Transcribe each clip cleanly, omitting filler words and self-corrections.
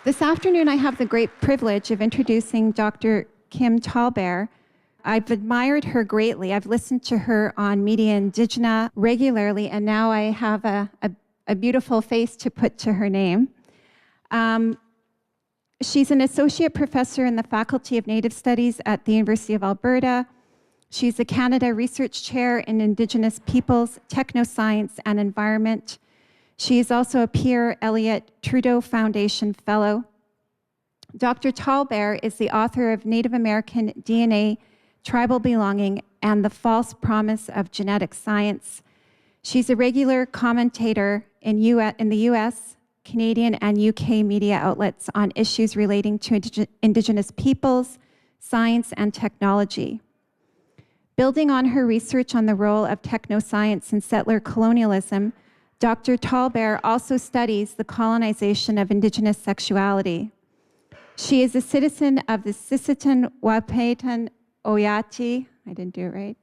This afternoon, I have the great privilege of introducing Dr. Kim Tallbear. I've admired her greatly. I've listened to her on Media Indigena regularly, and now I have a beautiful face to put to her name. She's an associate professor in the Faculty of Native Studies at the University of Alberta. She's a Canada Research Chair in Indigenous Peoples, Technoscience, and Environment. She is also a Pierre Elliott Trudeau Foundation Fellow. Dr. Tallbear is the author of Native American DNA, Tribal Belonging, and the False Promise of Genetic Science. She's a regular commentator in the US, Canadian, and UK media outlets on issues relating to Indigenous peoples, science, and technology. Building on her research on the role of technoscience in settler colonialism, Dr. Tallbear also studies the colonization of Indigenous sexuality. She is a citizen of the Sisseton Wahpeton OYATE, I didn't do it right,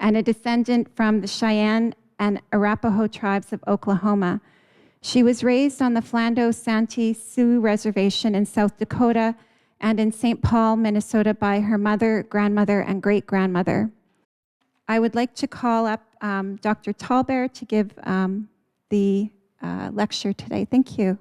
and a descendant from the Cheyenne and Arapaho tribes of Oklahoma. She was raised on the Flando Santee Sioux Reservation in South Dakota and in St. Paul, Minnesota by her mother, grandmother, and great-grandmother. I would like to call up Dr. Tallbear to give the lecture today. Thank you.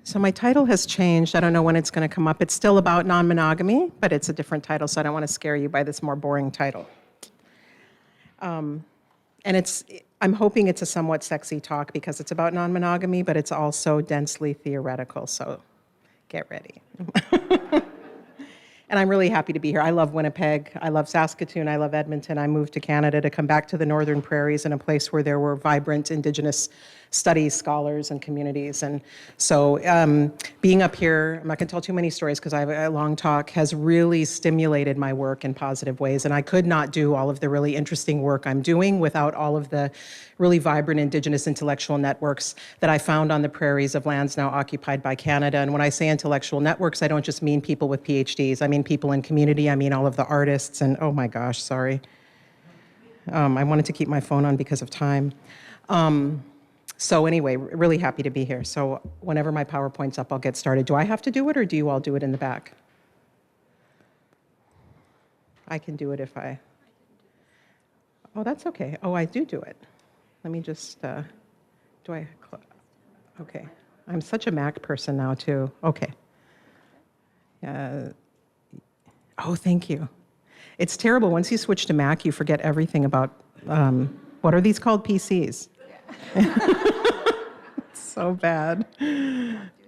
So my title has changed. I don't know when it's going to come up. It's still about non-monogamy, but it's a different title, so I don't want to scare you by this more boring title. And I'm hoping it's a somewhat sexy talk because it's about non-monogamy, but it's also densely theoretical, so get ready. And I'm really happy to be here. I love Winnipeg. I love Saskatoon. I love Edmonton. I moved to Canada to come back to the Northern Prairies in a place where there were vibrant Indigenous studies, scholars, and communities. And so being up here, I'm not going to tell too many stories because I have a long talk, has really stimulated my work in positive ways. And I could not do all of the really interesting work I'm doing without all of the really vibrant Indigenous intellectual networks that I found on the prairies of lands now occupied by Canada. And when I say intellectual networks, I don't just mean people with PhDs. I mean people in community. I mean all of the artists. And oh my gosh, sorry. I wanted to keep my phone on because of time. So anyway, really happy to be here. So whenever my PowerPoint's up, I'll get started. Do I have to do it, or do you all do it in the back? I can do it if I... Oh, that's okay. Oh, I do it. Let me just... Okay. I'm such a Mac person now, too. Okay. Oh, thank you. It's terrible. Once you switch to Mac, you forget everything about... what are these called? PCs? It's so bad.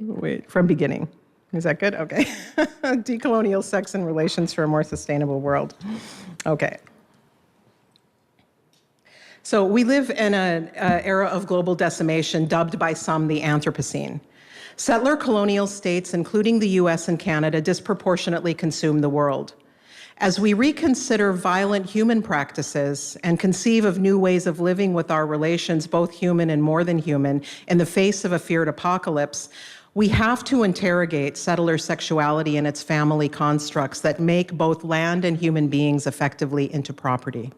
Wait, from beginning. Is that good? Okay. Decolonial sex and relations for a more sustainable world. Okay. So we live in an era of global decimation dubbed by some the Anthropocene. Settler colonial states, including the US and Canada, disproportionately consume the world. As we reconsider violent human practices and conceive of new ways of living with our relations, both human and more than human, in the face of a feared apocalypse, we have to interrogate settler sexuality and its family constructs that make both land and human beings effectively into property.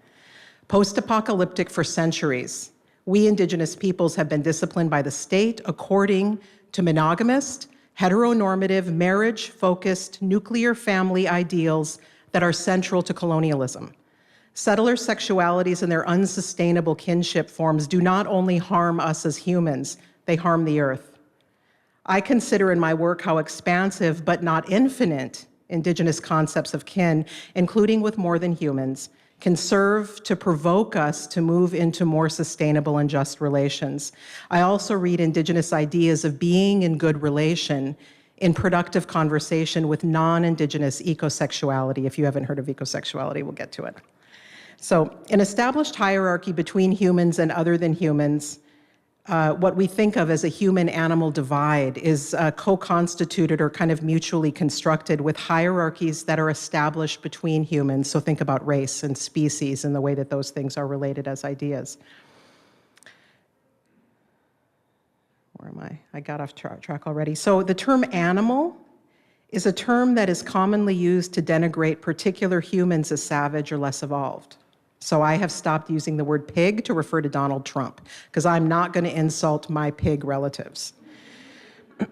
Post-apocalyptic for centuries, we Indigenous peoples have been disciplined by the state according to monogamous, heteronormative, marriage-focused, nuclear family ideals that are central to colonialism. Settler sexualities and their unsustainable kinship forms do not only harm us as humans, they harm the earth. I consider in my work how expansive but not infinite Indigenous concepts of kin, including with more than humans, can serve to provoke us to move into more sustainable and just relations. I also read Indigenous ideas of being in good relation in productive conversation with non-Indigenous ecosexuality. If you haven't heard of ecosexuality, we'll get to it. So an established hierarchy between humans and other than humans, what we think of as a human-animal divide, is co-constituted or kind of mutually constructed with hierarchies that are established between humans. So think about race and species and the way that those things are related as ideas. Where am I? I got off track already. So the term animal is a term that is commonly used to denigrate particular humans as savage or less evolved. So I have stopped using the word pig to refer to Donald Trump, because I'm not going to insult my pig relatives.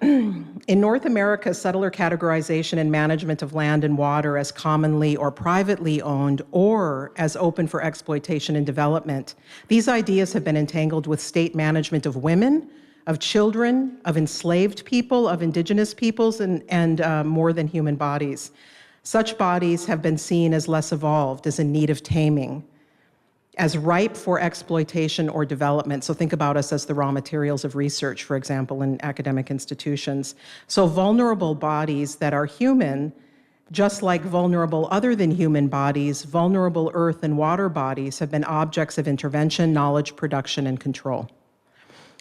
In North America, settler categorization and management of land and water as commonly or privately owned or as open for exploitation and development, these ideas have been entangled with state management of women, of children, of enslaved people, of indigenous peoples, and more than human bodies. Such bodies have been seen as less evolved, as in need of taming, as ripe for exploitation or development. So think about us as the raw materials of research, for example, in academic institutions. So vulnerable bodies that are human, just like vulnerable other than human bodies, vulnerable earth and water bodies have been objects of intervention, knowledge, production, and control.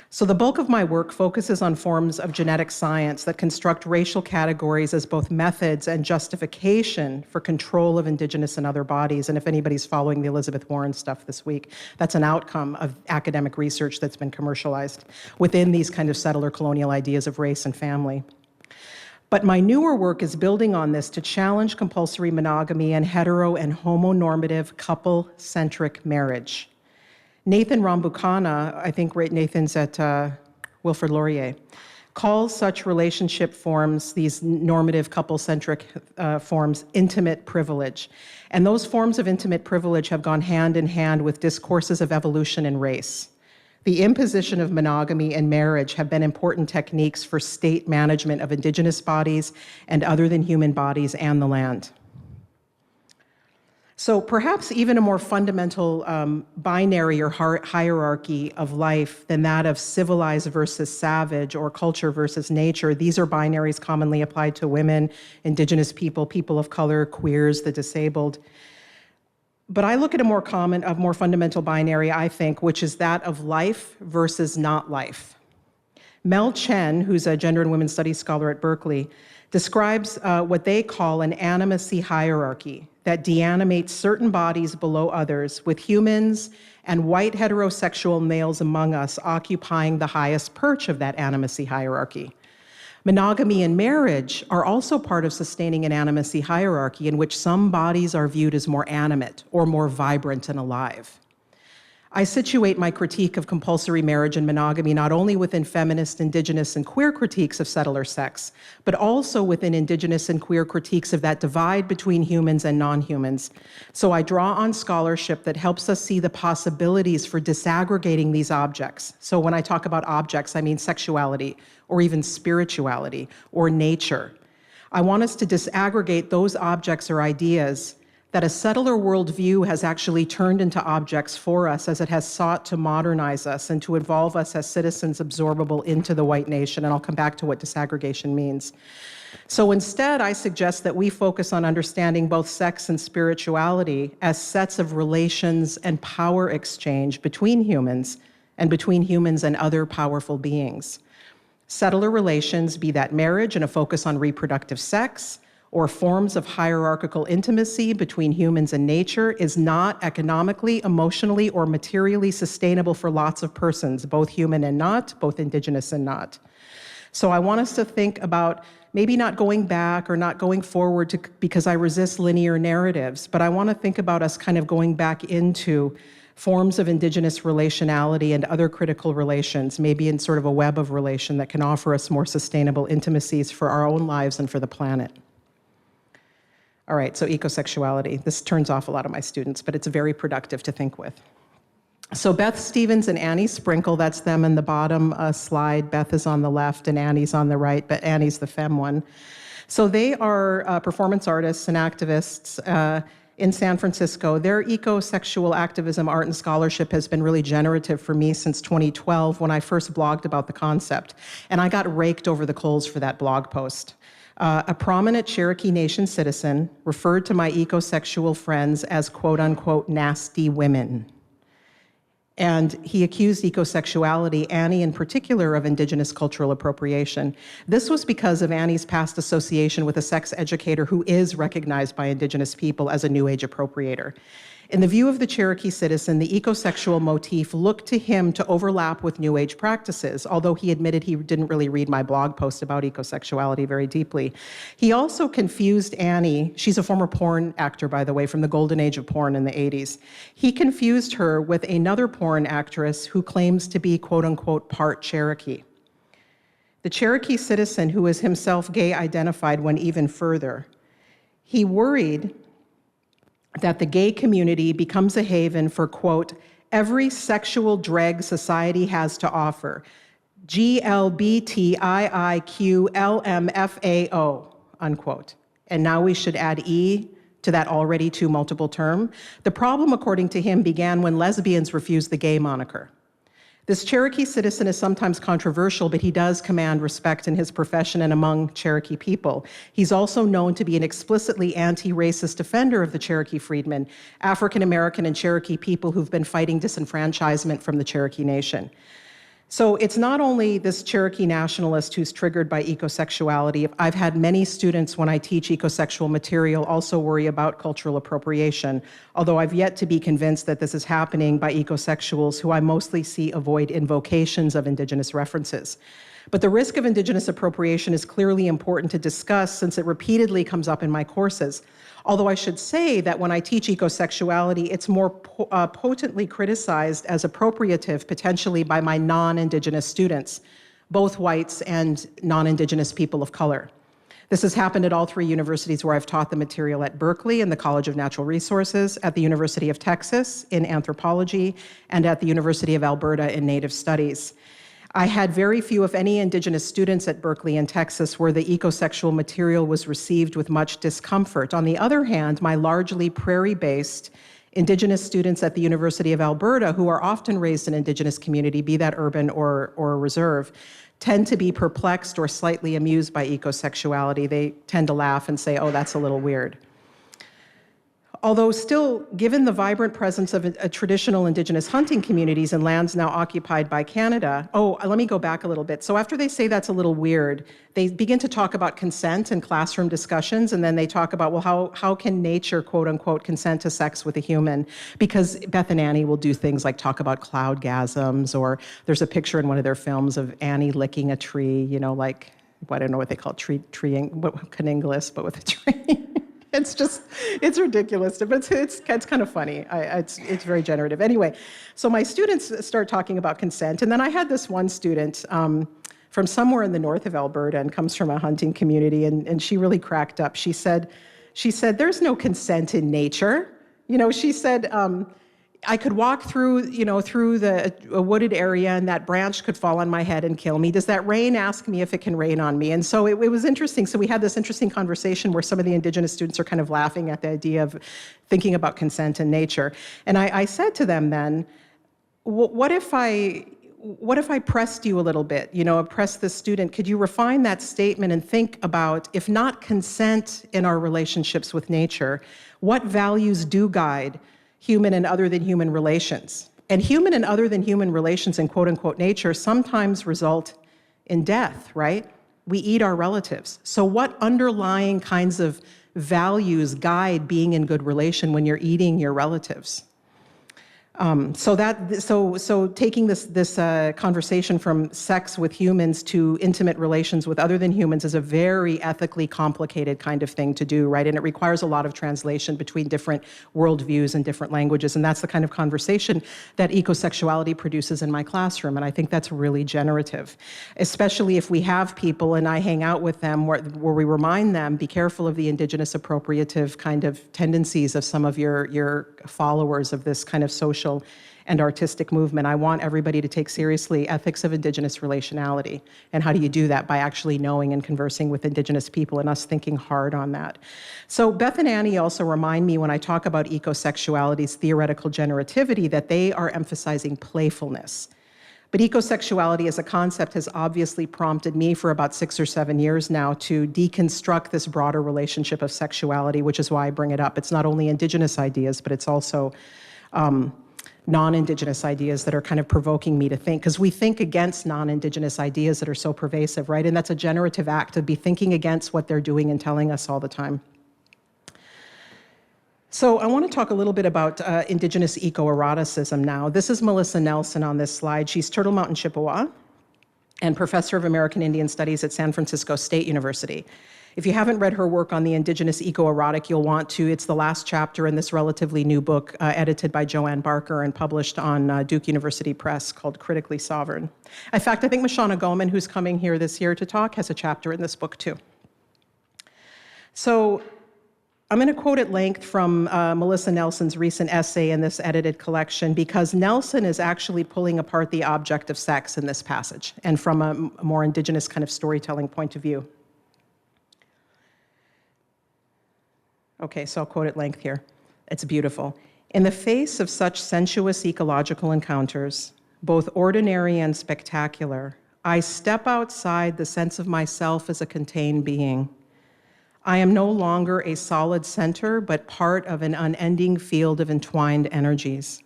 So the bulk of my work focuses on forms of genetic science that construct racial categories as both methods and justification for control of indigenous and other bodies. And if anybody's following the Elizabeth Warren stuff this week, that's an outcome of academic research that's been commercialized within these kind of settler colonial ideas of race and family. But my newer work is building on this to challenge compulsory monogamy and hetero and homonormative couple-centric marriage. Nathan Rambukkana, I think Nathan's at Wilfrid Laurier, calls such relationship forms, these normative couple-centric forms, intimate privilege. And those forms of intimate privilege have gone hand in hand with discourses of evolution and race. The imposition of monogamy and marriage have been important techniques for state management of indigenous bodies and other than human bodies and the land. So perhaps even a more fundamental binary or hierarchy of life than that of civilized versus savage or culture versus nature. These are binaries commonly applied to women, indigenous people, people of color, queers, the disabled. But I look at a more fundamental binary, I think, which is that of life versus not life. Mel Chen, who's a gender and women's studies scholar at Berkeley, describes what they call an animacy hierarchy that deanimates certain bodies below others, with humans and white heterosexual males among us occupying the highest perch of that animacy hierarchy. Monogamy and marriage are also part of sustaining an animacy hierarchy in which some bodies are viewed as more animate or more vibrant and alive. I situate my critique of compulsory marriage and monogamy not only within feminist, indigenous, and queer critiques of settler sex, but also within indigenous and queer critiques of that divide between humans and non-humans. So I draw on scholarship that helps us see the possibilities for disaggregating these objects. So when I talk about objects, I mean sexuality, or even spirituality, or nature. I want us to disaggregate those objects or ideas that a settler worldview has actually turned into objects for us as it has sought to modernize us and to evolve us as citizens absorbable into the white nation. And I'll come back to what disaggregation means. So instead, I suggest that we focus on understanding both sex and spirituality as sets of relations and power exchange between humans and other powerful beings. Settler relations, be that marriage and a focus on reproductive sex, or forms of hierarchical intimacy between humans and nature, is not economically, emotionally, or materially sustainable for lots of persons, both human and not, both indigenous and not. So I want us to think about maybe not going back or not going forward because I resist linear narratives, but I want to think about us kind of going back into forms of indigenous relationality and other critical relations, maybe in sort of a web of relation that can offer us more sustainable intimacies for our own lives and for the planet. All right, so ecosexuality. This turns off a lot of my students, but it's very productive to think with. So Beth Stevens and Annie Sprinkle, that's them in the bottom slide. Beth is on the left and Annie's on the right, but Annie's the femme one. So they are performance artists and activists in San Francisco. Their ecosexual activism, art, and scholarship has been really generative for me since 2012 when I first blogged about the concept. And I got raked over the coals for that blog post. A prominent Cherokee Nation citizen referred to my ecosexual friends as quote unquote nasty women. And he accused ecosexuality, Annie in particular, of indigenous cultural appropriation. This was because of Annie's past association with a sex educator who is recognized by indigenous people as a New Age appropriator. In the view of the Cherokee citizen, the ecosexual motif looked to him to overlap with New Age practices, although he admitted he didn't really read my blog post about ecosexuality very deeply. He also confused Annie, she's a former porn actor, by the way, from the golden age of porn in the 80s. He confused her with another porn actress who claims to be, quote unquote, part Cherokee. The Cherokee citizen, who is himself gay identified, went even further. He worried that the gay community becomes a haven for, quote, every sexual drag society has to offer, GLBTIIQLMFAO, unquote. And now we should add E to that already too multiple term. The problem, according to him, began when lesbians refused the gay moniker. This Cherokee citizen is sometimes controversial, but he does command respect in his profession and among Cherokee people. He's also known to be an explicitly anti-racist defender of the Cherokee freedmen, African American and Cherokee people who've been fighting disenfranchisement from the Cherokee Nation. So it's not only this Cherokee nationalist who's triggered by ecosexuality. I've had many students, when I teach ecosexual material, also worry about cultural appropriation, although I've yet to be convinced that this is happening by ecosexuals who I mostly see avoid invocations of Indigenous references. But the risk of Indigenous appropriation is clearly important to discuss since it repeatedly comes up in my courses. Although I should say that when I teach ecosexuality, it's more potently criticized as appropriative potentially by my non-Indigenous students, both whites and non-Indigenous people of color. This has happened at all three universities where I've taught the material: at Berkeley in the College of Natural Resources, at the University of Texas in anthropology, and at the University of Alberta in Native Studies. I had very few, if any, Indigenous students at Berkeley in Texas where the ecosexual material was received with much discomfort. On the other hand, my largely prairie-based Indigenous students at the University of Alberta, who are often raised in Indigenous community, be that urban or reserve, tend to be perplexed or slightly amused by ecosexuality. They tend to laugh and say, oh, that's a little weird. Although still, given the vibrant presence of traditional Indigenous hunting communities in lands now occupied by Canada, let me go back a little bit. So after they say that's a little weird, they begin to talk about consent in classroom discussions, and then they talk about, well, how can nature, quote unquote, consent to sex with a human? Because Beth and Annie will do things like talk about cloudgasms, or there's a picture in one of their films of Annie licking a tree, you know, like, I don't know what they call it, cunnilingus, but with a tree. It's ridiculous, but it's kind of funny. It's very generative. Anyway, so my students start talking about consent, and then I had this one student from somewhere in the north of Alberta and comes from a hunting community, and she really cracked up. She said, there's no consent in nature. You know, she said, I could walk through a wooded area and that branch could fall on my head and kill me. Does that rain ask me if it can rain on me? And so it was interesting. So we had this interesting conversation where some of the Indigenous students are kind of laughing at the idea of thinking about consent in nature. And I said to them then, what if I pressed you a little bit, pressed the student? Could you refine that statement and think about, if not consent in our relationships with nature, what values do guide human and other than human relations? And human and other than human relations in quote unquote nature sometimes result in death, right? We eat our relatives. So what underlying kinds of values guide being in good relation when you're eating your relatives? So taking this conversation from sex with humans to intimate relations with other than humans is a very ethically complicated kind of thing to do, right? And it requires a lot of translation between different worldviews and different languages. And that's the kind of conversation that ecosexuality produces in my classroom. And I think that's really generative, especially if we have people and I hang out with them where we remind them, be careful of the Indigenous appropriative kind of tendencies of some of your followers of this kind of social and artistic movement. I want everybody to take seriously ethics of Indigenous relationality. And how do you do that? By actually knowing and conversing with Indigenous people and us thinking hard on that. So Beth and Annie also remind me when I talk about ecosexuality's theoretical generativity that they are emphasizing playfulness. But ecosexuality as a concept has obviously prompted me for about 6 or 7 years now to deconstruct this broader relationship of sexuality, which is why I bring it up. It's not only Indigenous ideas, but it's also non-Indigenous ideas that are kind of provoking me to think, because we think against non-Indigenous ideas that are so pervasive, right? And that's a generative act to be thinking against what they're doing and telling us all the time. So I want to talk a little bit about Indigenous ecoeroticism now. This is Melissa Nelson on this slide. She's Turtle Mountain Chippewa and professor of American Indian Studies at San Francisco State University. If you haven't read her work on the Indigenous ecoerotic, you'll want to. It's the last chapter in this relatively new book edited by Joanne Barker and published on Duke University Press called Critically Sovereign. In fact, I think Mashana Goman, who's coming here this year to talk, has a chapter in this book too. So I'm going to quote at length from Melissa Nelson's recent essay in this edited collection, because Nelson is actually pulling apart the object of sex in this passage, and from a more Indigenous kind of storytelling point of view. Okay, so I'll quote at length here. It's beautiful. In the face of such sensuous ecological encounters, both ordinary and spectacular, I step outside the sense of myself as a contained being. I am no longer a solid center, but part of an unending field of entwined energies.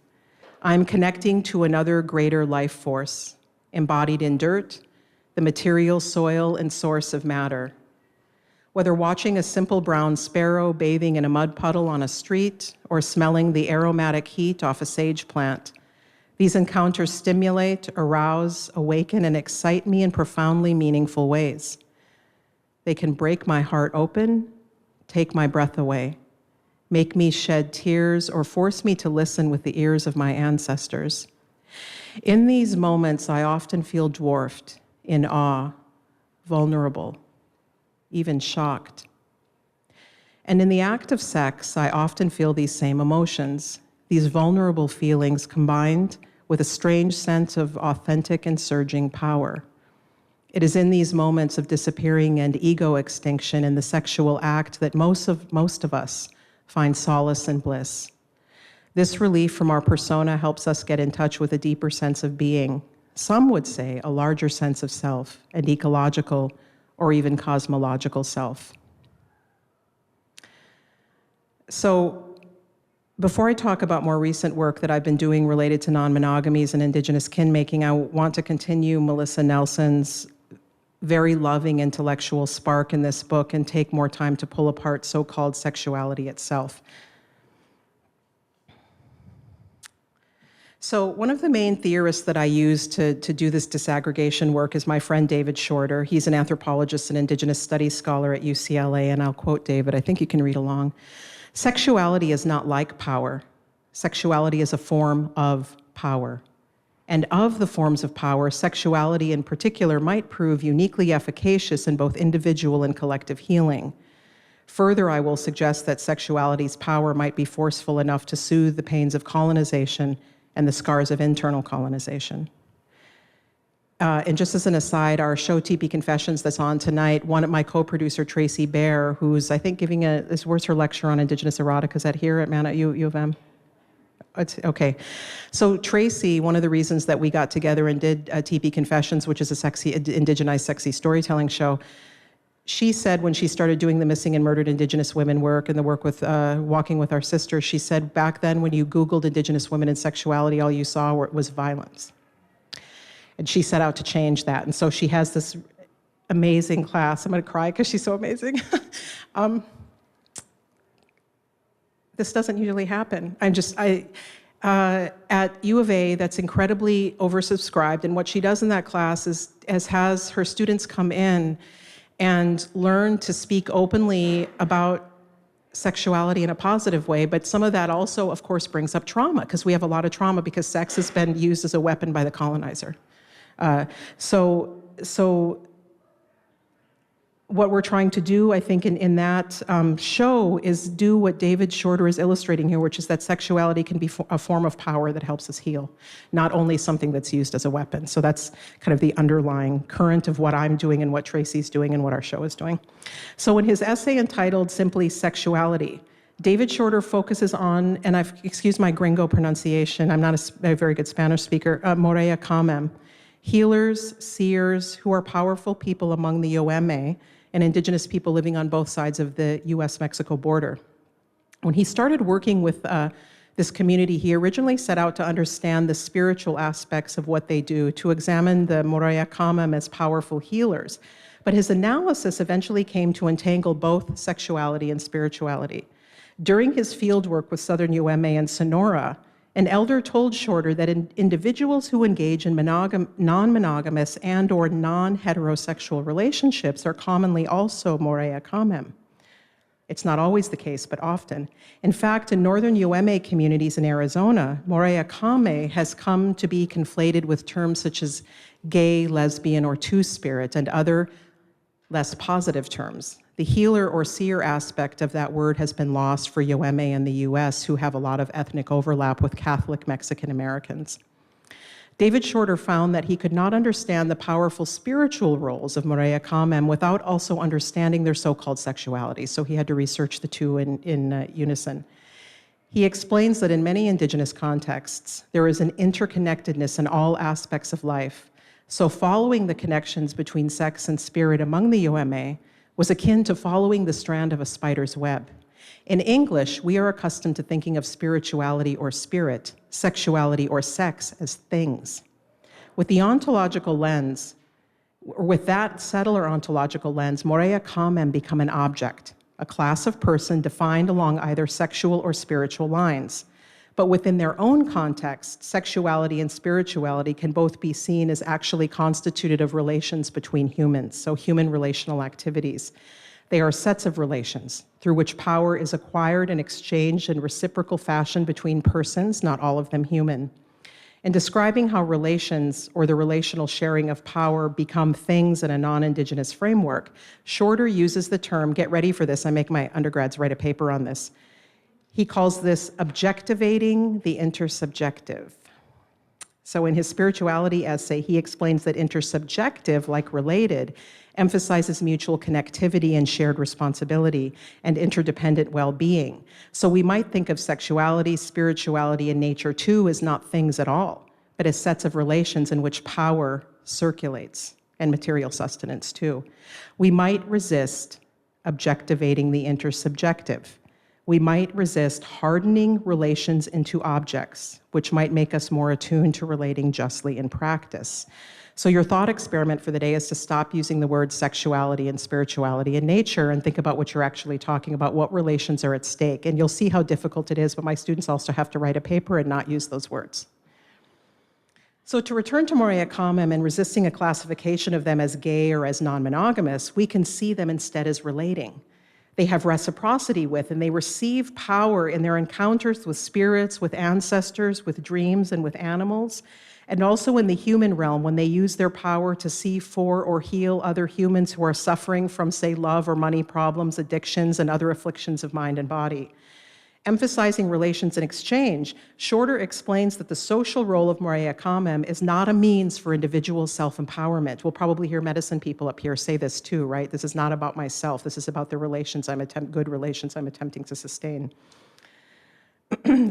I'm connecting to another greater life force, embodied in dirt, the material soil and source of matter. Whether watching a simple brown sparrow bathing in a mud puddle on a street or smelling the aromatic heat off a sage plant, these encounters stimulate, arouse, awaken, and excite me in profoundly meaningful ways. They can break my heart open, take my breath away, make me shed tears, or force me to listen with the ears of my ancestors. In these moments, I often feel dwarfed, in awe, vulnerable, even shocked. And in the act of sex, I often feel these same emotions, these vulnerable feelings combined with a strange sense of authentic and surging power. It is in these moments of disappearing and ego extinction in the sexual act that most of us find solace and bliss. This relief from our persona helps us get in touch with a deeper sense of being. Some would say a larger sense of self, an ecological or even cosmological self. So before I talk about more recent work that I've been doing related to non-monogamies and Indigenous kin-making, I want to continue Melissa Nelson's very loving intellectual spark in this book and take more time to pull apart so-called sexuality itself. So one of the main theorists that I use to do this disaggregation work is my friend David Shorter. He's an anthropologist and Indigenous studies scholar at UCLA, and I'll quote David. I think you can read along. Sexuality is not like power. Sexuality is a form of power. And of the forms of power, sexuality in particular might prove uniquely efficacious in both individual and collective healing. Further, I will suggest that sexuality's power might be forceful enough to soothe the pains of colonization and the scars of internal colonization. And just as an aside, our show TP Confessions that's on tonight, one of my co-producer, Tracy Bear, who's I think giving where's her lecture on Indigenous erotica? Is that here at U of M? Okay. So Tracy, one of the reasons that we got together and did TP Confessions, which is a indigenized sexy storytelling show, she said when she started doing the missing and murdered Indigenous women work and the work with Walking with Our Sisters, she said back then when you Googled Indigenous women and sexuality, all you saw was violence. And she set out to change that. And so she has this amazing class. I'm going to cry because she's so amazing. This doesn't usually happen. At U of A, that's incredibly oversubscribed. And what she does in that class is has her students come in and learn to speak openly about sexuality in a positive way, but some of that also, of course, brings up trauma, because we have a lot of trauma because sex has been used as a weapon by the colonizer. So what we're trying to do, I think, in that show is do what David Shorter is illustrating here, which is that sexuality can be a form of power that helps us heal, not only something that's used as a weapon. So that's kind of the underlying current of what I'm doing and what Tracy's doing and what our show is doing. So in his essay entitled simply Sexuality, David Shorter focuses on, and excuse my gringo pronunciation, I'm not a very good Spanish speaker, Moreya Kamem, healers, seers, who are powerful people among the OMA, and Indigenous people living on both sides of the US-Mexico border. When he started working with this community, he originally set out to understand the spiritual aspects of what they do, to examine the Moreya Kamem as powerful healers. But his analysis eventually came to entangle both sexuality and spirituality. During his fieldwork with Southern UMA and Sonora, an elder told Shorter that individuals who engage in non-monogamous and or non-heterosexual relationships are commonly also Morea Kamem. It's not always the case, but often. In fact, in northern UMA communities in Arizona, Morea Kame has come to be conflated with terms such as gay, lesbian, or two-spirit, and other less positive terms. The healer or seer aspect of that word has been lost for UMA in the US, who have a lot of ethnic overlap with Catholic Mexican Americans. David Shorter found that he could not understand the powerful spiritual roles of Morea Kamem without also understanding their so-called sexuality, so he had to research the two in unison. He explains that in many Indigenous contexts, there is an interconnectedness in all aspects of life. So following the connections between sex and spirit among the UMA was akin to following the strand of a spider's web. In English, we are accustomed to thinking of spirituality or spirit, sexuality or sex as things. With the ontological lens, or with that subtler ontological lens, Morea Kamem become an object, a class of person defined along either sexual or spiritual lines. But within their own context, sexuality and spirituality can both be seen as actually constituted of relations between humans, so human relational activities. They are sets of relations through which power is acquired and exchanged in reciprocal fashion between persons, not all of them human. In describing how relations or the relational sharing of power become things in a non-Indigenous framework, Shorter uses the term, get ready for this, I make my undergrads write a paper on this. He calls this objectivating the intersubjective. So in his spirituality essay, he explains that intersubjective, like related, emphasizes mutual connectivity and shared responsibility and interdependent well-being. So we might think of sexuality, spirituality, and nature too as not things at all, but as sets of relations in which power circulates, and material sustenance too. We might resist objectivating the intersubjective. We might resist hardening relations into objects, which might make us more attuned to relating justly in practice. So your thought experiment for the day is to stop using the words sexuality and spirituality and nature and think about what you're actually talking about, what relations are at stake. And you'll see how difficult it is, but my students also have to write a paper and not use those words. So to return to Morea Kamem and resisting a classification of them as gay or as non-monogamous, we can see them instead as relating. They have reciprocity with, and they receive power in their encounters with spirits, with ancestors, with dreams, and with animals, and also in the human realm when they use their power to see for or heal other humans who are suffering from, say, love or money problems, addictions, and other afflictions of mind and body. Emphasizing relations and exchange, Shorter explains that the social role of Morea Kamem is not a means for individual self-empowerment. We'll probably hear medicine people up here say this too, right? This is not about myself. This is about the relations good relations I'm attempting to sustain.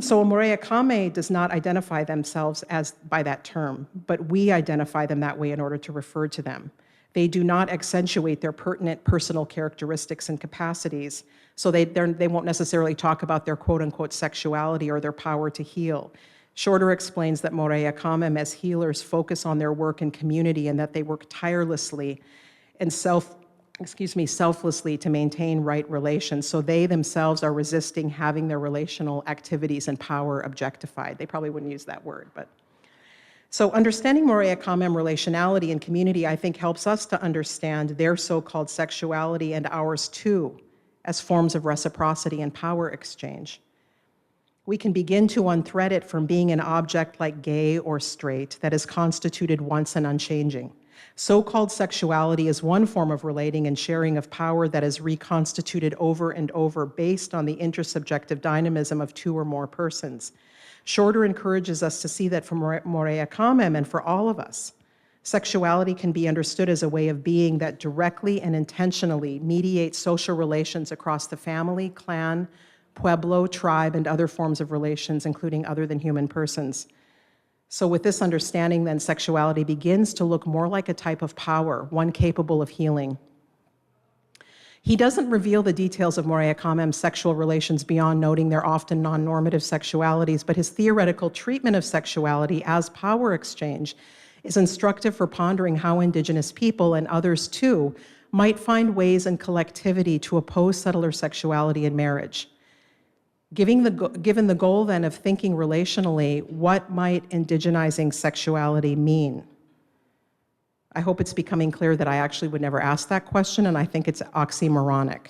So Morea Kame does not identify themselves as by that term, but we identify them that way in order to refer to them. They do not accentuate their pertinent personal characteristics and capacities, so they won't necessarily talk about their quote-unquote sexuality or their power to heal. Shorter explains that Morea Kamem as healers focus on their work in community and that they work tirelessly and selflessly to maintain right relations, so they themselves are resisting having their relational activities and power objectified. They probably wouldn't use that word, but. So understanding Morea Kamem relationality and community, I think, helps us to understand their so-called sexuality and ours too, as forms of reciprocity and power exchange. We can begin to unthread it from being an object like gay or straight that is constituted once and unchanging. So-called sexuality is one form of relating and sharing of power that is reconstituted over and over based on the intersubjective dynamism of two or more persons. Shorter encourages us to see that for Morea Kamem and for all of us, sexuality can be understood as a way of being that directly and intentionally mediates social relations across the family, clan, pueblo, tribe, and other forms of relations, including other than human persons. So with this understanding, then, sexuality begins to look more like a type of power, one capable of healing. He doesn't reveal the details of Morea Kamem's sexual relations beyond noting their often non-normative sexualities, but his theoretical treatment of sexuality as power exchange is instructive for pondering how Indigenous people, and others too, might find ways in collectivity to oppose subtler sexuality in marriage. Given the goal then of thinking relationally, what might indigenizing sexuality mean? I hope it's becoming clear that I actually would never ask that question, and I think it's oxymoronic.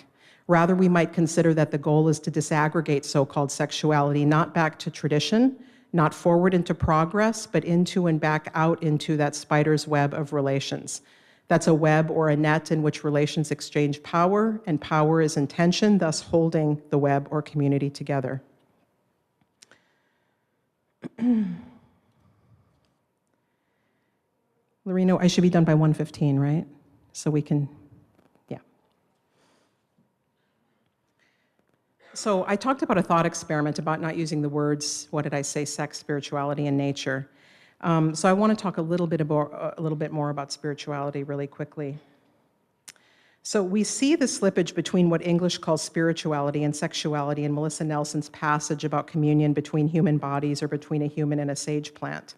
Rather, we might consider that the goal is to disaggregate so-called sexuality, not back to tradition, not forward into progress, but into and back out into that spider's web of relations. That's a web or a net in which relations exchange power, and power is intention, thus holding the web or community together. Loreno, I should be done by 1:15, right? So we can, yeah. So I talked about a thought experiment about not using the words, what did I say, sex, spirituality, and nature. So I want to talk a little bit more about spirituality really quickly. So we see the slippage between what English calls spirituality and sexuality in Melissa Nelson's passage about communion between human bodies or between a human and a sage plant.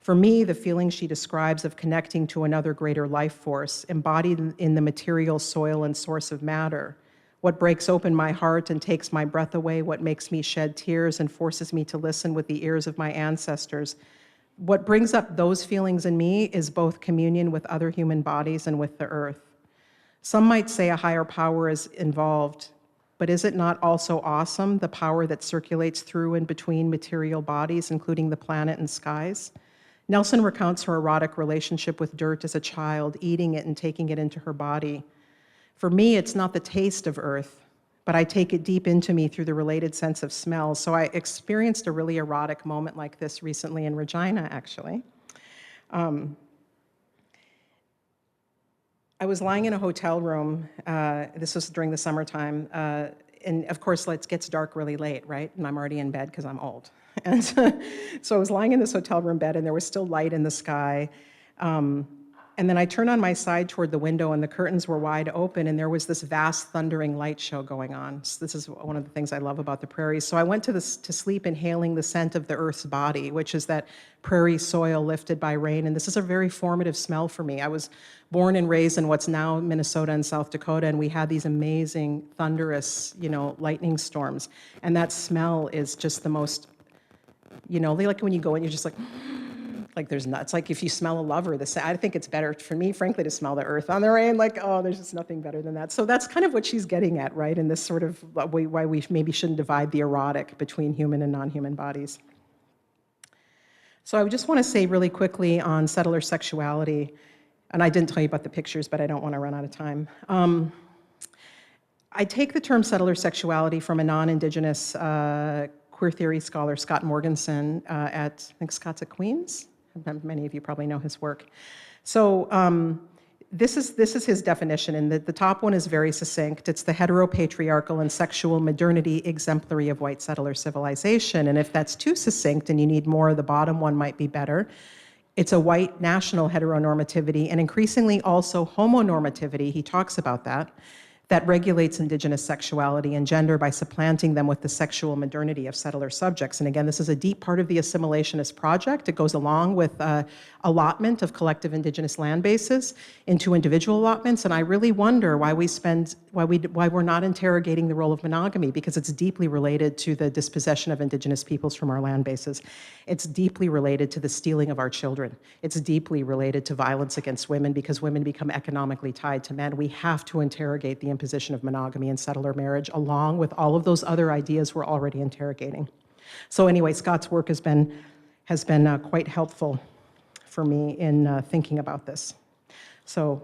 For me, the feeling she describes of connecting to another greater life force, embodied in the material soil and source of matter, what breaks open my heart and takes my breath away, what makes me shed tears and forces me to listen with the ears of my ancestors, what brings up those feelings in me is both communion with other human bodies and with the earth. Some might say a higher power is involved, but is it not also awesome, the power that circulates through and between material bodies, including the planet and skies? Nelson recounts her erotic relationship with dirt as a child, eating it and taking it into her body. For me, it's not the taste of earth, but I take it deep into me through the related sense of smell. So I experienced a really erotic moment like this recently in Regina, actually. I was lying in a hotel room, this was during the summertime, and of course, it gets dark really late, right? And I'm already in bed because I'm old. And so I was lying in this hotel room bed and there was still light in the sky. And then I turned on my side toward the window and the curtains were wide open and there was this vast thundering light show going on. So this is one of the things I love about the prairies. So I went to sleep inhaling the scent of the earth's body, which is that prairie soil lifted by rain. And this is a very formative smell for me. I was born and raised in what's now Minnesota and South Dakota, and we had these amazing thunderous, lightning storms. And that smell is just the most, like when you go in, you're just like there's not, it's like if you smell a lover, I think it's better for me, frankly, to smell the earth on the rain, there's just nothing better than that. So that's kind of what she's getting at, right? In this sort of way, why we maybe shouldn't divide the erotic between human and non-human bodies. So I just want to say really quickly on settler sexuality, and I didn't tell you about the pictures, but I don't want to run out of time. I take the term settler sexuality from a non-Indigenous queer theory scholar, Scott Morgenson, I think Scott's at Queen's. Many of you probably know his work. So this is his definition, and the top one is very succinct. It's the heteropatriarchal and sexual modernity exemplary of white settler civilization. And if that's too succinct and you need more, the bottom one might be better. It's a white national heteronormativity and increasingly also homonormativity, he talks about that regulates Indigenous sexuality and gender by supplanting them with the sexual modernity of settler subjects. And again, this is a deep part of the assimilationist project. It goes along with allotment of collective Indigenous land bases into individual allotments. And I really wonder why we're not interrogating the role of monogamy, because it's deeply related to the dispossession of Indigenous peoples from our land bases. It's deeply related to the stealing of our children. It's deeply related to violence against women, because women become economically tied to men. We have to interrogate the imposition of monogamy and settler marriage, along with all of those other ideas we're already interrogating. So anyway, Scott's work has been quite helpful for me in thinking about this. So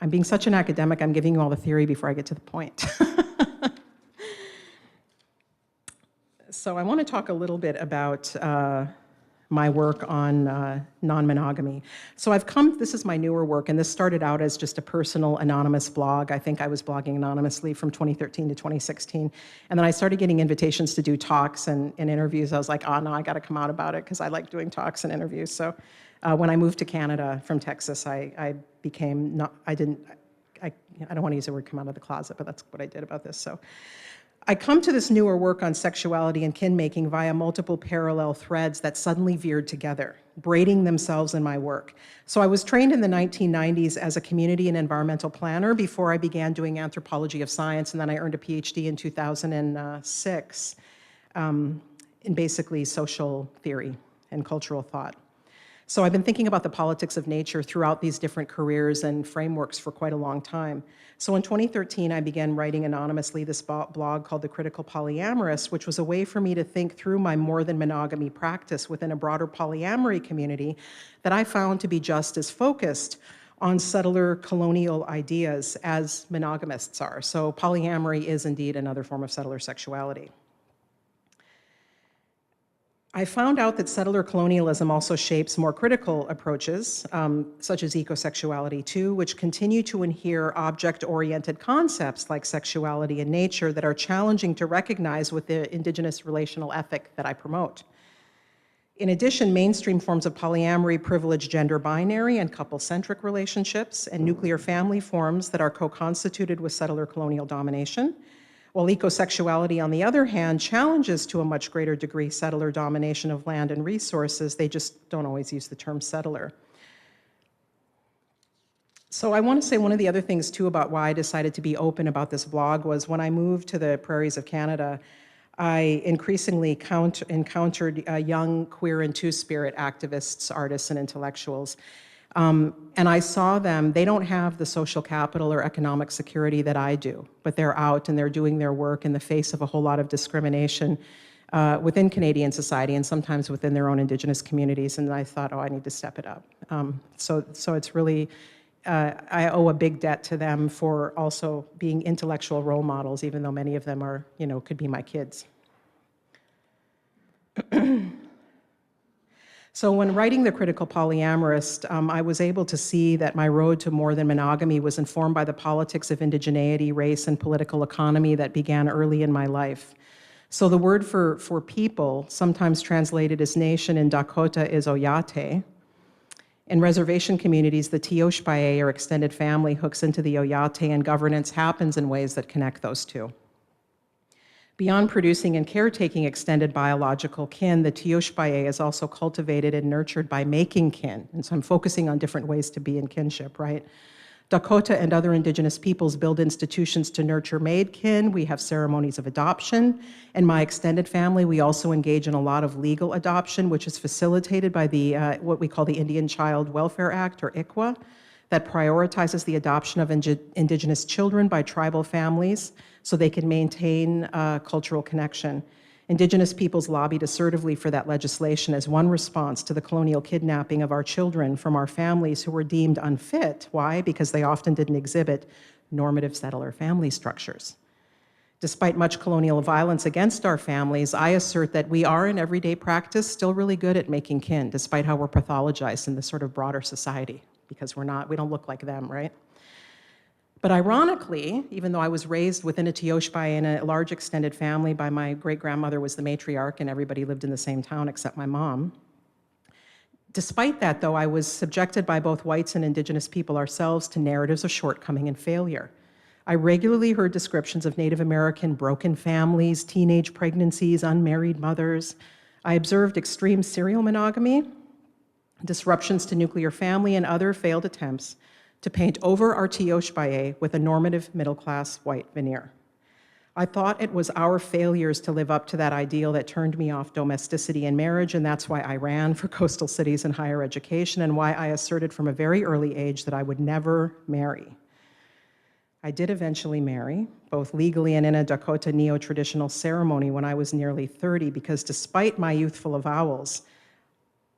I'm being such an academic, I'm giving you all the theory before I get to the point. So I want to talk a little bit about my work on non-monogamy. So this is my newer work, and this started out as just a personal anonymous blog. I think I was blogging anonymously from 2013 to 2016. And then I started getting invitations to do talks and interviews. I was like, oh no, I gotta come out about it, because I like doing talks and interviews. So when I moved to Canada from Texas, I became, I don't want to use the word come out of the closet, but that's what I did about this. So I come to this newer work on sexuality and kin-making via multiple parallel threads that suddenly veered together, braiding themselves in my work. So I was trained in the 1990s as a community and environmental planner before I began doing anthropology of science, and then I earned a PhD in 2006 in basically social theory and cultural thought. So I've been thinking about the politics of nature throughout these different careers and frameworks for quite a long time. So in 2013, I began writing anonymously this blog called The Critical Polyamorous, which was a way for me to think through my more than monogamy practice within a broader polyamory community that I found to be just as focused on settler colonial ideas as monogamists are. So polyamory is indeed another form of settler sexuality. I found out that settler colonialism also shapes more critical approaches, such as ecosexuality too, which continue to adhere object-oriented concepts like sexuality and nature that are challenging to recognize with the Indigenous relational ethic that I promote. In addition, mainstream forms of polyamory privilege gender binary and couple-centric relationships and nuclear family forms that are co-constituted with settler colonial domination, while ecosexuality, on the other hand, challenges to a much greater degree settler domination of land and resources. They just don't always use the term settler. So I want to say one of the other things too about why I decided to be open about this blog was when I moved to the prairies of Canada, I increasingly encountered young queer and two-spirit activists, artists, and intellectuals. And I saw them, they don't have the social capital or economic security that I do, but they're out and they're doing their work in the face of a whole lot of discrimination within Canadian society and sometimes within their own Indigenous communities. And I thought, oh, I need to step it up. So it's really, I owe a big debt to them for also being intellectual role models, even though many of them are, could be my kids. So when writing The Critical Polyamorist, I was able to see that my road to more than monogamy was informed by the politics of indigeneity, race, and political economy that began early in my life. So the word for people, sometimes translated as nation in Dakota, is OYATE. In reservation communities, the TIOSPAYE, or extended family, hooks into the OYATE, and governance happens in ways that connect those two. Beyond producing and caretaking extended biological kin, the TIOSPAYE is also cultivated and nurtured by making kin. And so I'm focusing on different ways to be in kinship, right? Dakota and other Indigenous peoples build institutions to nurture made kin. We have ceremonies of adoption. In my extended family, we also engage in a lot of legal adoption, which is facilitated by the what we call the Indian Child Welfare Act, or ICWA, that prioritizes the adoption of Indigenous children by tribal families so they can maintain cultural connection. Indigenous peoples lobbied assertively for that legislation as one response to the colonial kidnapping of our children from our families who were deemed unfit. Why? Because they often didn't exhibit normative settler family structures. Despite much colonial violence against our families, I assert that we are in everyday practice still really good at making kin, despite how we're pathologized in this sort of broader society, because we don't look like them, right? But ironically, even though I was raised within a TIOSPAYE in a large extended family by my great-grandmother was the matriarch and everybody lived in the same town except my mom, despite that though, I was subjected by both whites and Indigenous people ourselves to narratives of shortcoming and failure. I regularly heard descriptions of Native American broken families, teenage pregnancies, unmarried mothers. I observed extreme serial monogamy, disruptions to nuclear family, and other failed attempts to paint over our TIOSPAYE with a normative middle-class white veneer. I thought it was our failures to live up to that ideal that turned me off domesticity and marriage, and that's why I ran for coastal cities and higher education, and why I asserted from a very early age that I would never marry. I did eventually marry, both legally and in a Dakota neo-traditional ceremony when I was nearly 30, because despite my youthful avowals,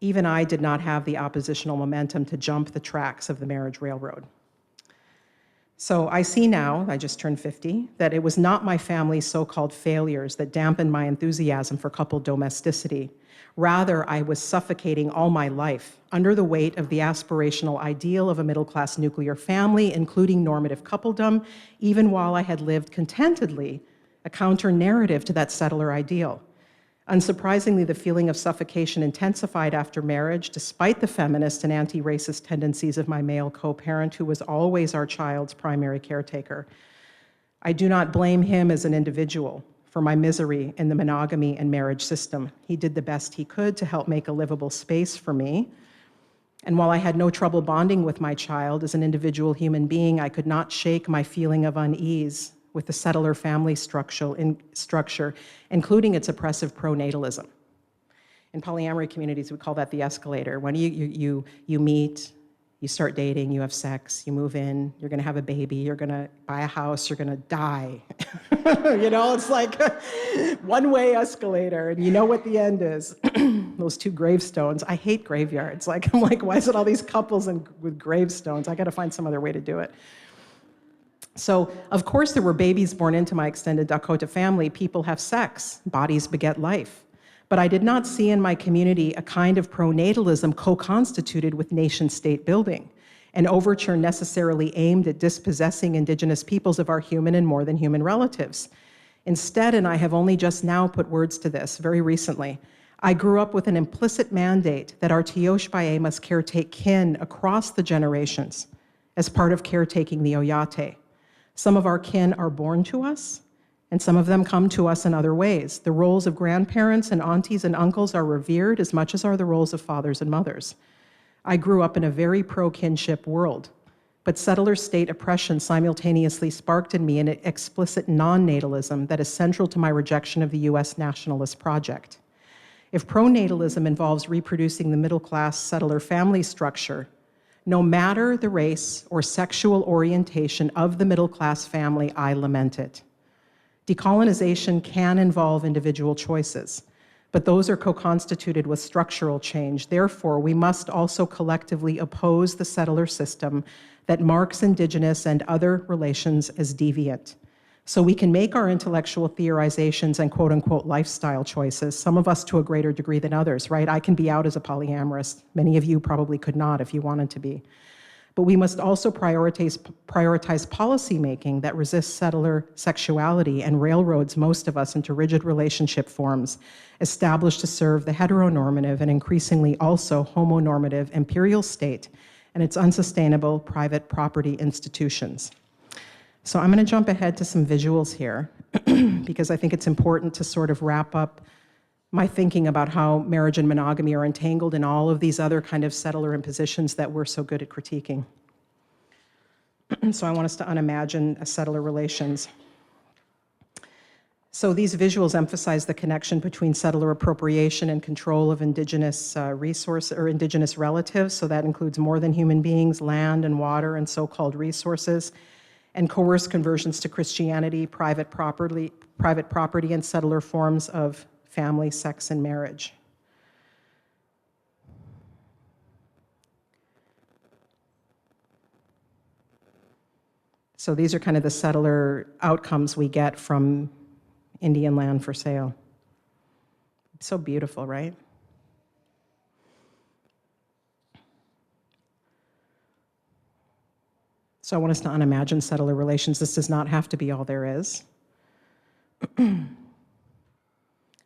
even I did not have the oppositional momentum to jump the tracks of the marriage railroad. So I see now, I just turned 50, that it was not my family's so-called failures that dampened my enthusiasm for couple domesticity. Rather, I was suffocating all my life under the weight of the aspirational ideal of a middle-class nuclear family, including normative coupledom, even while I had lived contentedly a counter-narrative to that settler ideal. Unsurprisingly, the feeling of suffocation intensified after marriage, despite the feminist and anti-racist tendencies of my male co-parent, who was always our child's primary caretaker. I do not blame him as an individual. for my misery in the monogamy and marriage system. He did the best he could to help make a livable space for me. And while I had no trouble bonding with my child as an individual human being, I could not shake my feeling of unease with the settler family structure, including its oppressive pronatalism. In polyamory communities, we call that the escalator. When you meet, you start dating, you have sex, you move in, you're gonna have a baby, you're gonna buy a house, you're gonna die. You know, it's like a one-way escalator, and you know what the end is. Those two gravestones. I hate graveyards. I'm like, why is it all these couples with gravestones? I gotta find some other way to do it. So, of course, there were babies born into my extended Dakota family. People have sex. Bodies beget life. But I did not see in my community a kind of pronatalism co-constituted with nation-state building, an overture necessarily aimed at dispossessing Indigenous peoples of our human and more than human relatives. Instead, and I have only just now put words to this, very recently, I grew up with an implicit mandate that our TIOSPAYE must caretake kin across the generations as part of caretaking the OYATE. Some of our kin are born to us, and some of them come to us in other ways. The roles of grandparents and aunties and uncles are revered as much as are the roles of fathers and mothers. I grew up in a very pro-kinship world, but settler state oppression simultaneously sparked in me an explicit non-natalism that is central to my rejection of the US nationalist project. If pronatalism involves reproducing the middle-class settler family structure, no matter the race or sexual orientation of the middle-class family, I lament it. Decolonization can involve individual choices, but those are co-constituted with structural change. Therefore, we must also collectively oppose the settler system that marks Indigenous and other relations as deviant. So we can make our intellectual theorizations and quote-unquote lifestyle choices, some of us to a greater degree than others, right? I can be out as a polyamorous. Many of you probably could not if you wanted to be. But we must also prioritize policy making that resists settler sexuality and railroads most of us into rigid relationship forms established to serve the heteronormative and increasingly also homonormative imperial state and its unsustainable private property institutions. So I'm going to jump ahead to some visuals here because I think it's important to sort of wrap up my thinking about how marriage and monogamy are entangled in all of these other kind of settler impositions that we're so good at critiquing. So I want us to unimagine settler relations. So these visuals emphasize the connection between settler appropriation and control of Indigenous resource or Indigenous relatives. So that includes more than human beings, land and water and so-called resources, and coerced conversions to Christianity, private property and settler forms of family, sex, and marriage. So these are kind of the settler outcomes we get from Indian land for sale. So beautiful, right? So I want us to unimagine settler relations. This does not have to be all there is.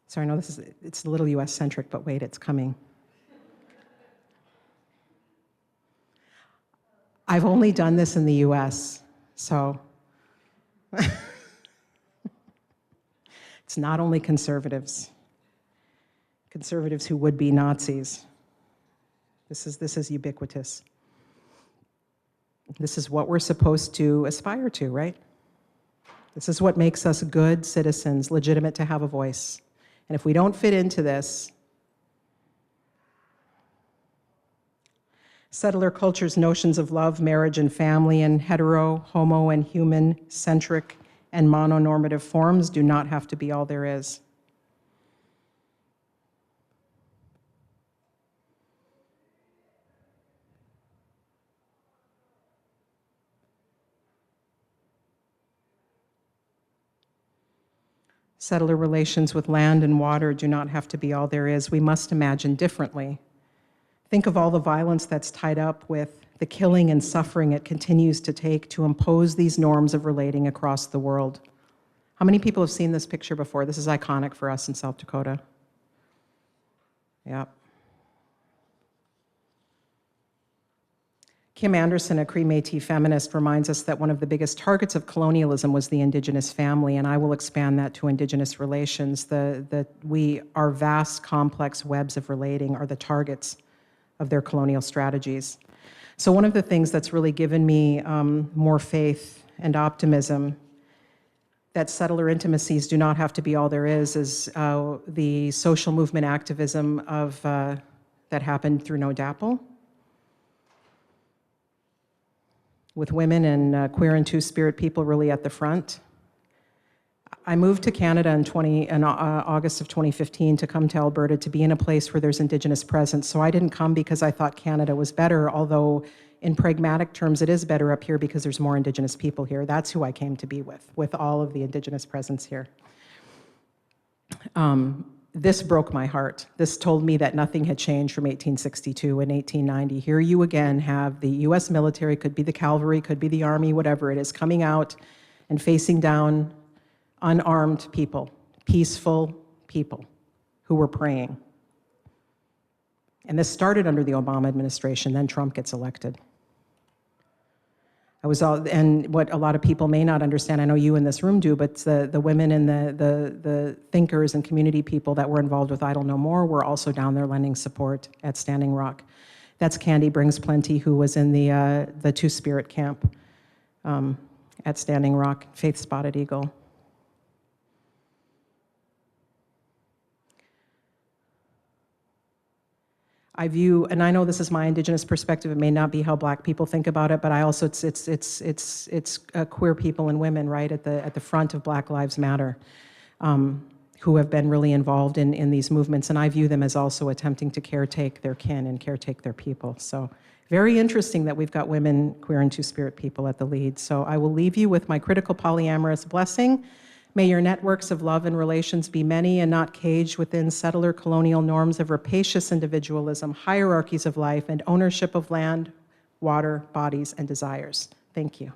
So I know it's a little US-centric, but wait, it's coming. I've only done this in the US, so it's not only conservatives who would be Nazis. This is ubiquitous. This is what we're supposed to aspire to, right? This is what makes us good citizens, legitimate to have a voice. And if we don't fit into this, settler culture's notions of love, marriage, and family in hetero, homo, and human-centric and mononormative forms do not have to be all there is. Settler relations with land and water do not have to be all there is. We must imagine differently. Think of all the violence that's tied up with the killing and suffering it continues to take to impose these norms of relating across the world. How many people have seen this picture before? This is iconic for us in South Dakota. Yep. Kim Anderson, a Cree Métis feminist, reminds us that one of the biggest targets of colonialism was the Indigenous family, and I will expand that to Indigenous relations. Our vast, complex webs of relating are the targets of their colonial strategies. So one of the things that's really given me more faith and optimism that settler intimacies do not have to be all there is the social movement activism that happened through No DAPL, with women and queer and two-spirit people really at the front. I moved to Canada in August of 2015 to come to Alberta to be in a place where there's Indigenous presence. So I didn't come because I thought Canada was better, although in pragmatic terms it is better up here because there's more Indigenous people here. That's who I came to be with all of the Indigenous presence here. This broke my heart. This told me that nothing had changed from 1862 and 1890. Here you again have the US military, could be the cavalry, could be the army, whatever it is, coming out and facing down unarmed people, peaceful people who were praying. And this started under the Obama administration, then Trump gets elected. And what a lot of people may not understand, I know you in this room do, but the women and the thinkers and community people that were involved with Idle No More were also down there lending support at Standing Rock. That's Candy Brings Plenty, who was in the Two-Spirit camp at Standing Rock, Faith Spotted Eagle. I view, and I know this is my Indigenous perspective, it may not be how Black people think about it, but I also, it's queer people and women, right, at the front of Black Lives Matter, who have been really involved in these movements, and I view them as also attempting to caretake their kin and caretake their people. So very interesting that we've got women, queer and two-spirit people at the lead. So I will leave you with my critical polyamorous blessing. May your networks of love and relations be many and not caged within settler colonial norms of rapacious individualism, hierarchies of life, and ownership of land, water, bodies, and desires. Thank you.